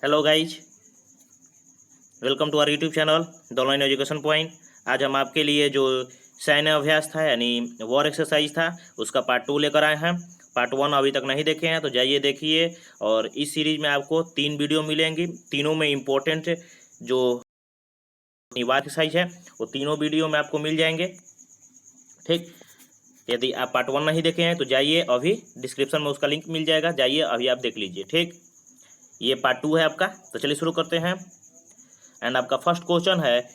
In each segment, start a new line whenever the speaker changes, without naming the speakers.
Hello guys, welcome to our YouTube channel the online education point. आज हम आपके लिए जो सैन्य अभ्यास था यानी वॉर एक्सरसाइज था उसका पार्ट 2 लेकर आए हैं। पार्ट 1 अभी तक नहीं देखे हैं तो जाइए देखिए। और इस सीरीज में आपको 3 वीडियो मिलेंगी, तीनों में इम्पोर्टेंट जो वॉर एक्सरसाइज है वो तीनों वीडियो में आपको मिल जाएंगे। ठीक, यदि आप पार्ट 1 नहीं देखे हैं तो जाइए, अभी डिस्क्रिप्शन में उसका लिंक मिल जाएगा, जाइए अभी आप देख लीजिए। ठीक, ये पार्ट 2 है आपका, तो चलिए शुरू करते हैं। एंड आपका फर्स्ट क्वेश्चन है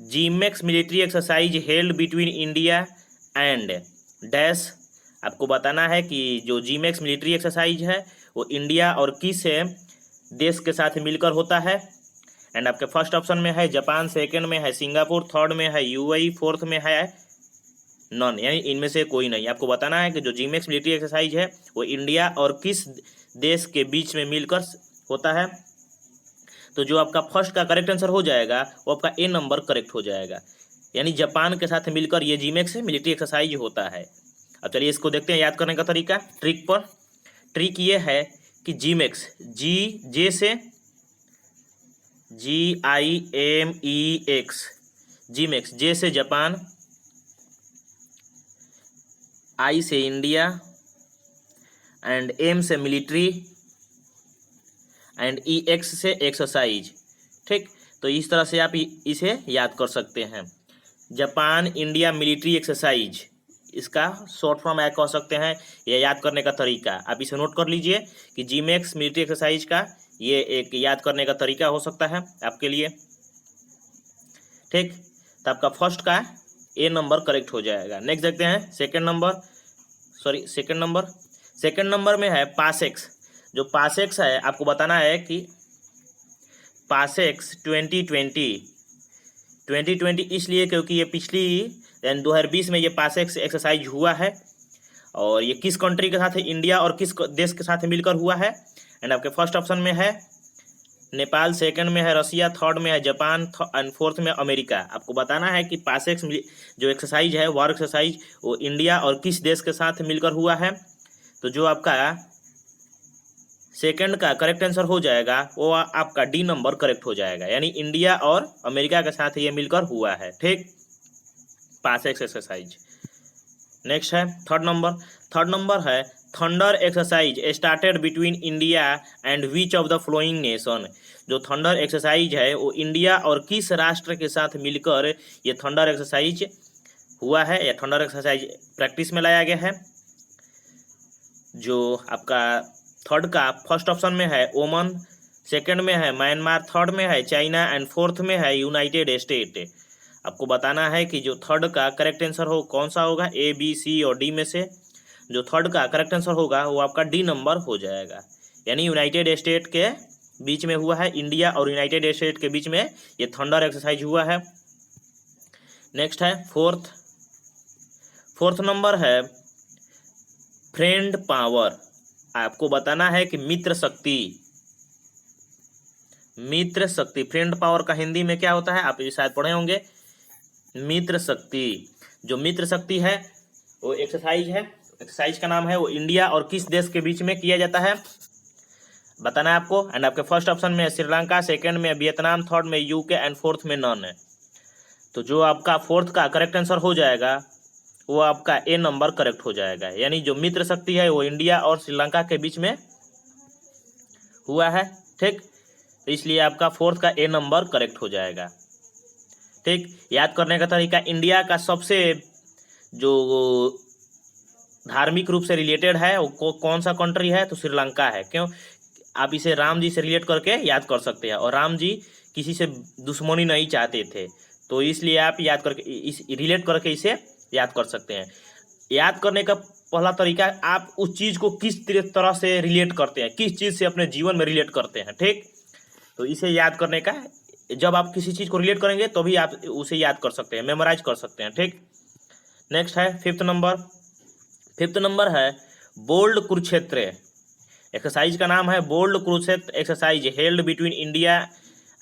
JIMEX military exercise held between India and dash. आपको बताना है कि जो जीमेक्स मिलिट्री एक्सरसाइज है वो इंडिया और किस देश के साथ मिलकर होता है। एंड आपके फर्स्ट ऑप्शन में है जापान, सेकंड में है सिंगापुर, थर्ड में है यूएई, फोर्थ में है नॉन, यानी इनमें से कोई नहीं। आपको बताना है कि जो जीमेक्स मिलिट्री एक्सरसाइज है वो इंडिया और किस देश के बीच में मिलकर होता है। तो जो आपका फर्स्ट का करेक्ट आंसर हो जाएगा वो आपका ए नंबर करेक्ट हो जाएगा, यानी जापान के साथ मिलकर ये जीमेक्स मिलिट्री एक्सरसाइज होता है। अब चलिए इसको देखते हैं याद करने का तरीका ट्रिक पर। ट्रिक ये है कि जीमेक्स जे से GIMEX, जीमेक्स, जे से जापान, आई से इंडिया एंड एम से मिलिट्री एंड EX से एक्सरसाइज। ठीक, तो इस तरह से आप इसे याद कर सकते हैं। जापान इंडिया मिलिट्री एक्सरसाइज, इसका शॉर्ट फॉर्म कह सकते हैं। यह याद करने का तरीका आप इसे नोट कर लीजिए कि जीमेक्स मिलिट्री एक्सरसाइज का ये एक याद करने का तरीका हो सकता है आपके लिए। ठीक, तो आपका फर्स्ट का ए नंबर करेक्ट हो जाएगा। नेक्स्ट देखते हैं सेकंड नंबर में है पासेक्स। जो पासेक्स है आपको बताना है कि पासेक्स 2020 इसलिए क्योंकि ये पिछली 2020 में ये पासेक्स एक्सरसाइज हुआ है। और ये किस कंट्री के साथ है, इंडिया और किस देश के साथ मिलकर हुआ है। एंड आपके फर्स्ट ऑप्शन में है नेपाल, सेकंड में है रसिया, थर्ड में है जापान एंड फोर्थ में अमेरिका। आपको बताना है कि पासेक्स जो एक्सरसाइज है वॉर एक्सरसाइज वो इंडिया और किस देश के साथ मिलकर हुआ है। तो जो आपका सेकंड का करेक्ट आंसर हो जाएगा वो आपका डी नंबर करेक्ट हो जाएगा, यानी इंडिया और अमेरिका के साथ ये मिलकर हुआ है। ठीक, पासेक्स एक्सरसाइज। नेक्स्ट है थर्ड नंबर है thunder exercise started between India and which of the flowing nation. जो थंडर एक्सरसाइज है वो इंडिया और किस राष्ट्र के साथ मिलकर ये थंडर एक्सरसाइज हुआ है, या थंडर एक्सरसाइज प्रैक्टिस में लाया गया है। जो आपका थर्ड का फर्स्ट ऑप्शन में है ओमन, सेकंड में है म्यांमार, थर्ड में है चाइना एंड फोर्थ में है यूनाइटेड स्टेट। आपको बताना है कि जो थर्ड का करेक्ट आंसर हो कौन सा होगा, A, B, C और D में से जो थर्ड का करेक्ट आंसर होगा वो आपका डी नंबर हो जाएगा, यानी यूनाइटेड स्टेट के बीच में हुआ है। इंडिया और यूनाइटेड स्टेट के बीच में ये थंडर एक्सरसाइज हुआ है। नेक्स्ट है फोर्थ नंबर है फ्रेंड पावर। आपको बताना है कि मित्र शक्ति फ्रेंड पावर का हिंदी में क्या होता है, आप ये शायद पढ़े होंगे। मित्र शक्ति, जो मित्र शक्ति है वो एक्सरसाइज का नाम है, वो इंडिया और किस देश के बीच में किया जाता है बताना है आपको। एंड आपके फर्स्ट ऑप्शन में श्रीलंका, सेकंड में वियतनाम, थर्ड में UK एंड फोर्थ में नॉन है। तो जो आपका फोर्थ का करेक्ट आंसर हो जाएगा वो आपका ए नंबर करेक्ट हो जाएगा, यानी जो मित्र शक्ति है वो इंडिया और श्रीलंका के बीच में हुआ है। ठीक, तो इसलिए आपका फोर्थ का ए नंबर करेक्ट हो जाएगा। ठीक, याद करने का तरीका, इंडिया का सबसे जो धार्मिक रूप से रिलेटेड है वो कौन सा कंट्री है, तो श्रीलंका है। क्यों, आप इसे राम जी से रिलेट करके याद कर सकते हैं, और राम जी किसी से दुश्मनी नहीं चाहते थे, तो इसलिए आप याद करके इस रिलेट करके इसे याद कर सकते हैं। याद करने का पहला तरीका, आप उस चीज़ को किस तरह से रिलेट करते हैं, किस चीज़ से अपने जीवन में रिलेट करते हैं। ठीक, तो इसे याद करने का, जब आप किसी चीज़ को रिलेट करेंगे तो भी आप उसे याद कर सकते हैं, मेमोराइज कर सकते हैं। ठीक, नेक्स्ट है फिफ्थ नंबर है बोल्ड कुरुक्षेत्र। एक्सरसाइज का नाम है bold Kurukshetra exercise held between India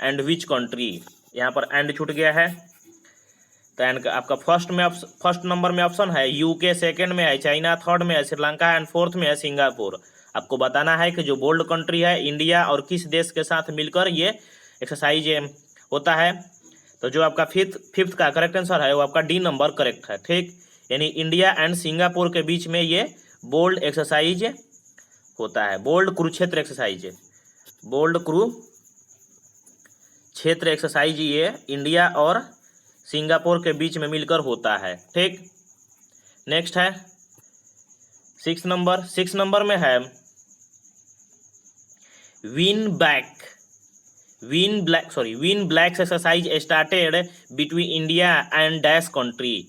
and which country. यहाँ पर एंड छूट गया है, तो एंड आपका फर्स्ट नंबर में ऑप्शन है UK, सेकंड में है चाइना, थर्ड में है श्रीलंका एंड फोर्थ में है सिंगापुर। आपको बताना है कि जो बोल्ड कंट्री है इंडिया और किस देश के साथ मिलकर ये एक्सरसाइज होता है। तो जो आपका फिफ्थ का करेक्ट आंसर है वो आपका डी नंबर करेक्ट है, ठीक। यानी इंडिया एंड सिंगापुर के बीच में ये बोल्ड एक्सरसाइज होता है, bold Kurukshetra exercise, bold Kurukshetra exercise ये इंडिया और सिंगापुर के बीच में मिलकर होता है, ठीक। नेक्स्ट है सिक्स नंबर में है win blacks exercise started between India and dash country.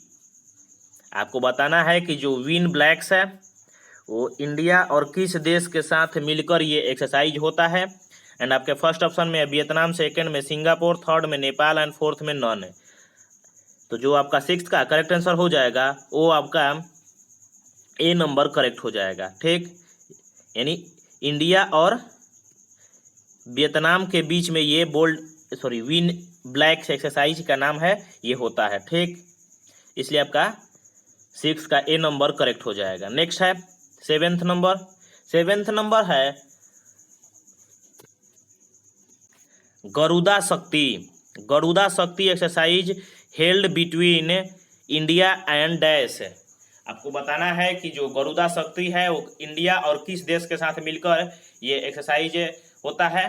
आपको बताना है कि जो विन ब्लैक्स है वो इंडिया और किस देश के साथ मिलकर ये एक्सरसाइज होता है। एंड आपके फर्स्ट ऑप्शन में है वियतनाम, सेकंड में सिंगापुर, थर्ड में नेपाल एंड फोर्थ में नॉन है। तो जो आपका सिक्स्थ का करेक्ट आंसर हो जाएगा वो आपका ए नंबर करेक्ट हो जाएगा, ठीक। यानी इंडिया और वियतनाम के बीच में ये विन ब्लैक्स एक्सरसाइज का नाम है ये होता है, ठीक। इसलिए आपका सिक्स का ए नंबर करेक्ट हो जाएगा। नेक्स्ट है सेवेंथ नंबर है गरुड़ा शक्ति exercise held between India and dash. आपको बताना है कि जो गरुड़ा शक्ति है वो इंडिया और किस देश के साथ मिलकर ये एक्सरसाइज होता है।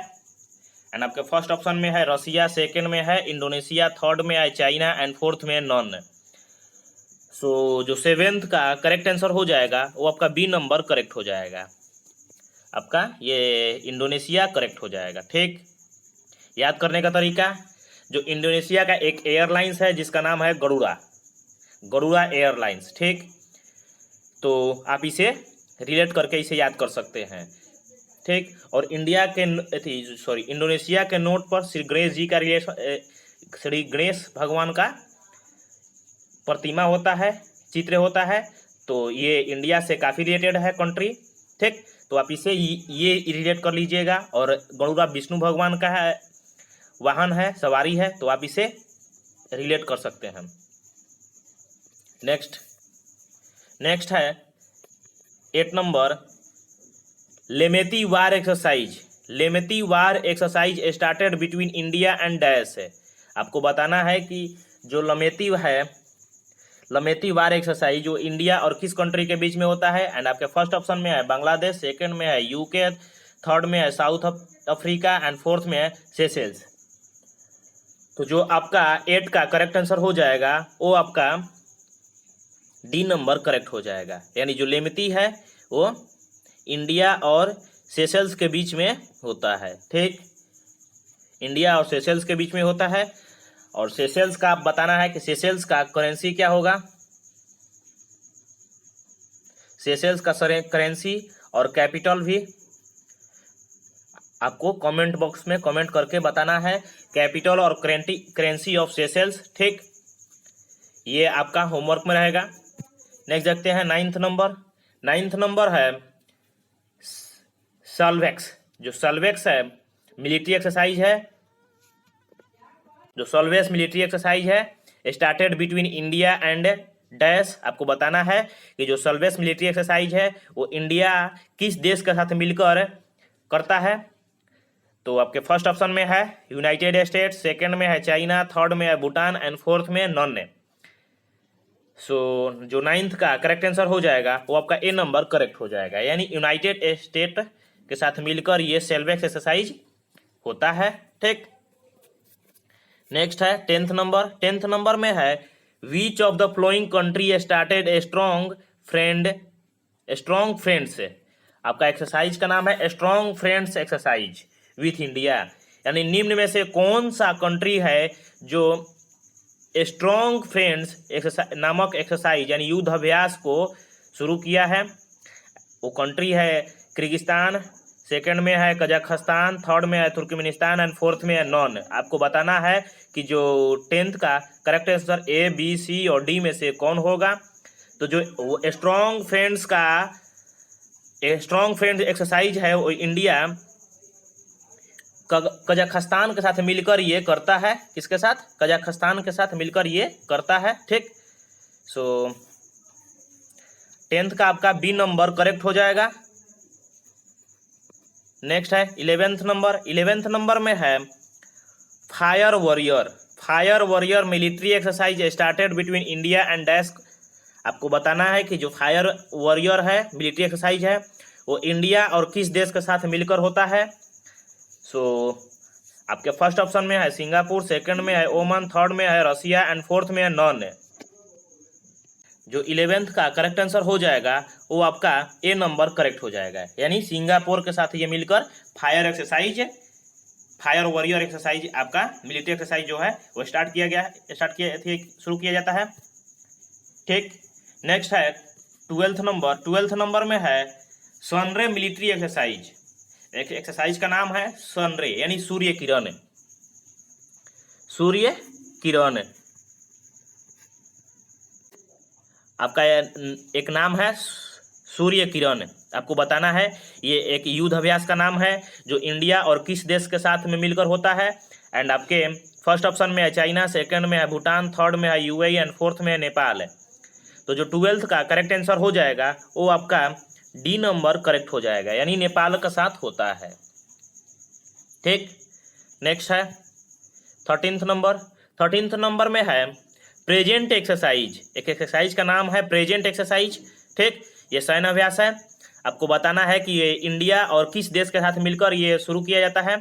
एंड आपके फर्स्ट ऑप्शन में है रसिया, सेकंड में है इंडोनेशिया, थर्ड में है चाइना एंड फोर्थ में नॉन। सो जो सेवेंथ का करेक्ट आंसर हो जाएगा वो आपका बी नंबर करेक्ट हो जाएगा, आपका ये इंडोनेशिया करेक्ट हो जाएगा, ठीक। याद करने का तरीका, जो इंडोनेशिया का एक एयरलाइंस है जिसका नाम है गरुड़ा एयरलाइंस, ठीक। तो आप इसे रिलेट करके इसे याद कर सकते हैं, ठीक। और इंडोनेशिया के नोट पर श्री गणेश भगवान का प्रतिमा होता है, चित्र होता है। तो ये इंडिया से काफ़ी रिलेटेड है कंट्री, ठीक। तो आप इसे ये रिलेट कर लीजिएगा। और गरुड़ा विष्णु भगवान का है, वाहन है, सवारी है, तो आप इसे रिलेट कर सकते हैं। नेक्स्ट है 8 number Lamitiye war exercise started between India and dash है। आपको बताना है कि जो लमेती वार एक्सरसाइज जो इंडिया और किस कंट्री के बीच में होता है। एंड आपके फर्स्ट ऑप्शन में है बांग्लादेश, सेकंड में है यूके, थर्ड में है साउथ अफ्रीका एंड फोर्थ में है सेशेल्स। तो जो आपका 8 का करेक्ट आंसर हो जाएगा वो आपका डी नंबर करेक्ट हो जाएगा। यानी जो लेमेती है वो इंडिया और सेशेल्स के बीच में होता है, ठीक। इंडिया और सेशेल्स के बीच में होता है। और सेशेल्स का आप बताना है कि सेशेल्स का करेंसी क्या होगा। सेशेल्स का करेंसी और कैपिटल भी आपको कमेंट बॉक्स में कमेंट करके बताना है, कैपिटल और करेंसी ऑफ सेशेल्स, ठीक। ये आपका होमवर्क में रहेगा। नेक्स्ट देखते हैं 9th नंबर है सॉल्वेक्स। जो सॉल्वेक्स है मिलिट्री एक्सरसाइज है, जो सॉल्वेक्स मिलिट्री एक्सरसाइज है started between India and dash. आपको बताना है कि जो सॉल्वेक्स मिलिट्री एक्सरसाइज है वो इंडिया किस देश के साथ मिलकर करता है। तो आपके फर्स्ट ऑप्शन में है यूनाइटेड स्टेट्स, सेकंड में है चाइना, थर्ड में है भूटान एंड फोर्थ में नॉन है। सो जो 9th का करेक्ट आंसर हो जाएगा वो आपका ए नंबर करेक्ट हो जाएगा। यानी यूनाइटेड स्टेट के साथ मिलकर ये सॉल्वेक्स एक्सरसाइज होता है, ठीक। नेक्स्ट है 10th नंबर में है which of the flowing country started a strong friends. आपका एक्सरसाइज का नाम है strong friends exercise with India. यानी निम्न में से कौन सा कंट्री है जो स्ट्रॉन्ग फ्रेंड्स नामक एक्सरसाइज यानी युद्ध अभ्यास को शुरू किया है। वो कंट्री है किर्गिस्तान, सेकंड में है कजाकिस्तान, थर्ड में है तुर्कमेनिस्तान एंड फोर्थ में है नॉन। आपको बताना है कि जो 10th का करेक्ट आंसर ए, बी, सी और डी में से कौन होगा। तो जो स्ट्रॉन्ग फ्रेंड्स एक्सरसाइज है वो इंडिया कजाकिस्तान के साथ मिलकर ये करता है। किसके साथ? कजाकिस्तान के साथ मिलकर ये करता है, ठीक। सो 10th का आपका बी नंबर करेक्ट हो जाएगा। नेक्स्ट है 11th नंबर। 11th नंबर में है fire warrior. Fire warrior military exercise started between India and dash. आपको बताना है कि जो फायर वॉरियर है मिलिट्री एक्सरसाइज है वो इंडिया और किस देश के साथ मिलकर होता है। सो आपके फर्स्ट ऑप्शन में है सिंगापुर, सेकंड में है ओमान, थर्ड में है रसिया एंड फोर्थ में है नॉन। जो 11th का करेक्ट आंसर हो जाएगा वो आपका ए नंबर करेक्ट हो जाएगा, यानी सिंगापुर के साथ ये मिलकर fire exercise, fire warrior exercise आपका मिलिट्री एक्सरसाइज जो है वो शुरू किया जाता है। ठीक, नेक्स्ट है 12th नंबर। 12th नंबर में है सनरे मिलिट्री एक्सरसाइज। एक एक्सरसाइज का नाम है सनरे यानी सूर्य किरण। सूर्य किरण आपका एक नाम है सूर्य किरण। आपको बताना है ये एक युद्ध अभ्यास का नाम है जो इंडिया और किस देश के साथ में मिलकर होता है। एंड आपके फर्स्ट ऑप्शन में है चाइना, सेकंड में है भूटान, थर्ड में है यूएई एंड फोर्थ में है नेपाल। तो जो 12th का करेक्ट आंसर हो जाएगा वो आपका डी नंबर करेक्ट हो जाएगा, यानी नेपाल के साथ होता है। ठीक, नेक्स्ट है 13th नंबर। 13th नंबर में है प्रेजेंट एक्सरसाइज। एक एक्सरसाइज का नाम है प्रेजेंट एक्सरसाइज। ठीक, ये सैन्य अभ्यास है। आपको बताना है कि ये इंडिया और किस देश के साथ मिलकर ये शुरू किया जाता है।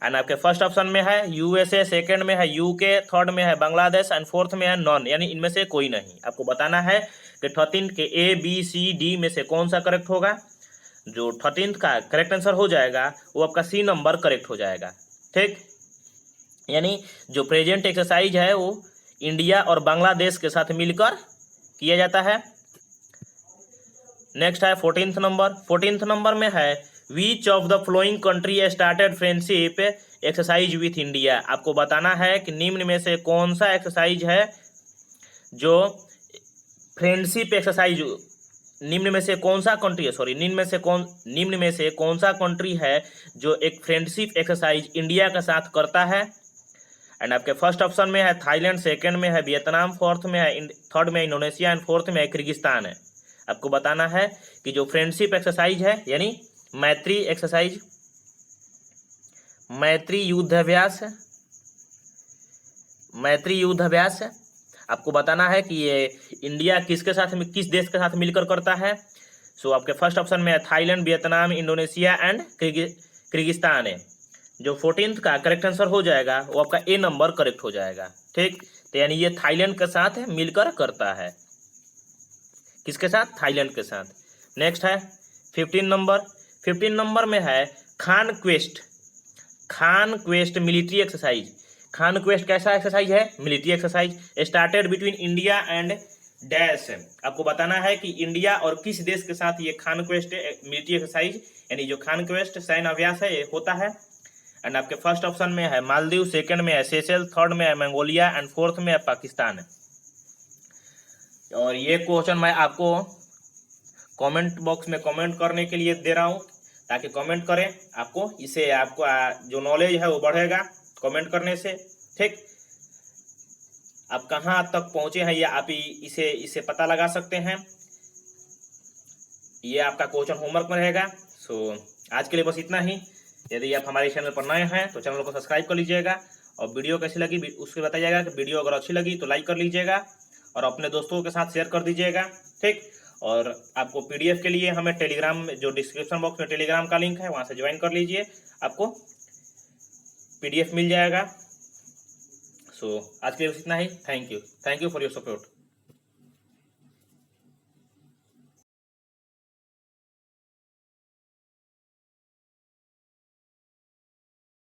एंड आपके फर्स्ट ऑप्शन में है यूएसए, सेकंड में है यूके, थर्ड में है बांग्लादेश एंड फोर्थ में है नॉन, यानी इनमें से कोई नहीं। आपको बताना है कि 13 के ए बी सी डी में से कौन सा करेक्ट होगा। जो 13 का करेक्ट आंसर हो जाएगा वो आपका सी नंबर करेक्ट हो जाएगा। ठीक, यानी जो प्रेजेंट एक्सरसाइज है वो इंडिया और बांग्लादेश के साथ मिलकर किया जाता है। नेक्स्ट है 14th नंबर। 14th नंबर में है which of the flowing country started friendship exercise with India. आपको बताना है कि निम्न में से कौन सा एक्सरसाइज है जो फ्रेंडशिप एक्सरसाइज, निम्न में से कौन सा कंट्री है, सॉरी निम्न में से कौन सा कंट्री है जो एक फ्रेंडशिप एक्सरसाइज इंडिया के साथ करता है। एंड आपके फर्स्ट ऑप्शन में है थाईलैंड, सेकंड में है वियतनाम, फोर्थ में है थर्ड में इंडोनेशिया एंड फोर्थ में है किर्गिस्तान है। आपको बताना है कि जो फ्रेंडशिप एक्सरसाइज है यानी मैत्री एक्सरसाइज, मैत्री युद्ध अभ्यास है, मैत्री युद्ध अभ्यास है। आपको बताना है कि ये इंडिया किसके साथ में, किस देश के साथ मिलकर करता है। सो आपके फर्स्ट ऑप्शन में है Thailand, Vietnam, Indonesia and Kyrgyzstan है। जो 14th का करेक्ट आंसर हो जाएगा वो आपका ए नंबर करेक्ट हो जाएगा। ठीक, तो यानी ये थाईलैंड के साथ मिलकर करता है। किसके साथ? थाईलैंड के साथ। नेक्स्ट है 15 नंबर। 15 नंबर में है Khan quest. Khan quest military exercise. Khan quest कैसा एक्सरसाइज है? Military exercise started between India and dash. आपको बताना है कि इंडिया और किस देश के साथ ये खान क्वेस्ट मिलिट्री एक्सरसाइज यानी जो खान क्वेस्ट सैन्य अभ्यास है ये होता है। एंड आपके फर्स्ट ऑप्शन में है मालदीव, सेकंड में है सेशल, थर्ड में है मंगोलिया एंड फोर्थ में है पाकिस्तान। और ये क्वेश्चन मैं आपको कमेंट बॉक्स में कमेंट करने के लिए दे रहा हूँ ताकि कमेंट करें, आपको इससे आपको जो नॉलेज है वो बढ़ेगा कमेंट करने से। ठीक, आप कहाँ तक पहुँचे हैं ये आप इसे पता लगा सकते हैं। ये आपका क्वेश्चन होमवर्क में रहेगा। सो आज के लिए बस इतना ही। यदि आप हमारे चैनल पर नए हैं तो चैनल को सब्सक्राइब कर लीजिएगा और वीडियो कैसी लगी उसके बताइएगा कि वीडियो अगर अच्छी लगी तो लाइक कर लीजिएगा और अपने दोस्तों के साथ शेयर कर दीजिएगा। ठीक, और आपको पीडीएफ के लिए हमें टेलीग्राम में जो डिस्क्रिप्शन बॉक्स में टेलीग्राम का लिंक है वहाँ से ज्वाइन कर लीजिए, आपको पीडीएफ मिल जाएगा। सो आज के लिए इतना ही। Thank you for your support.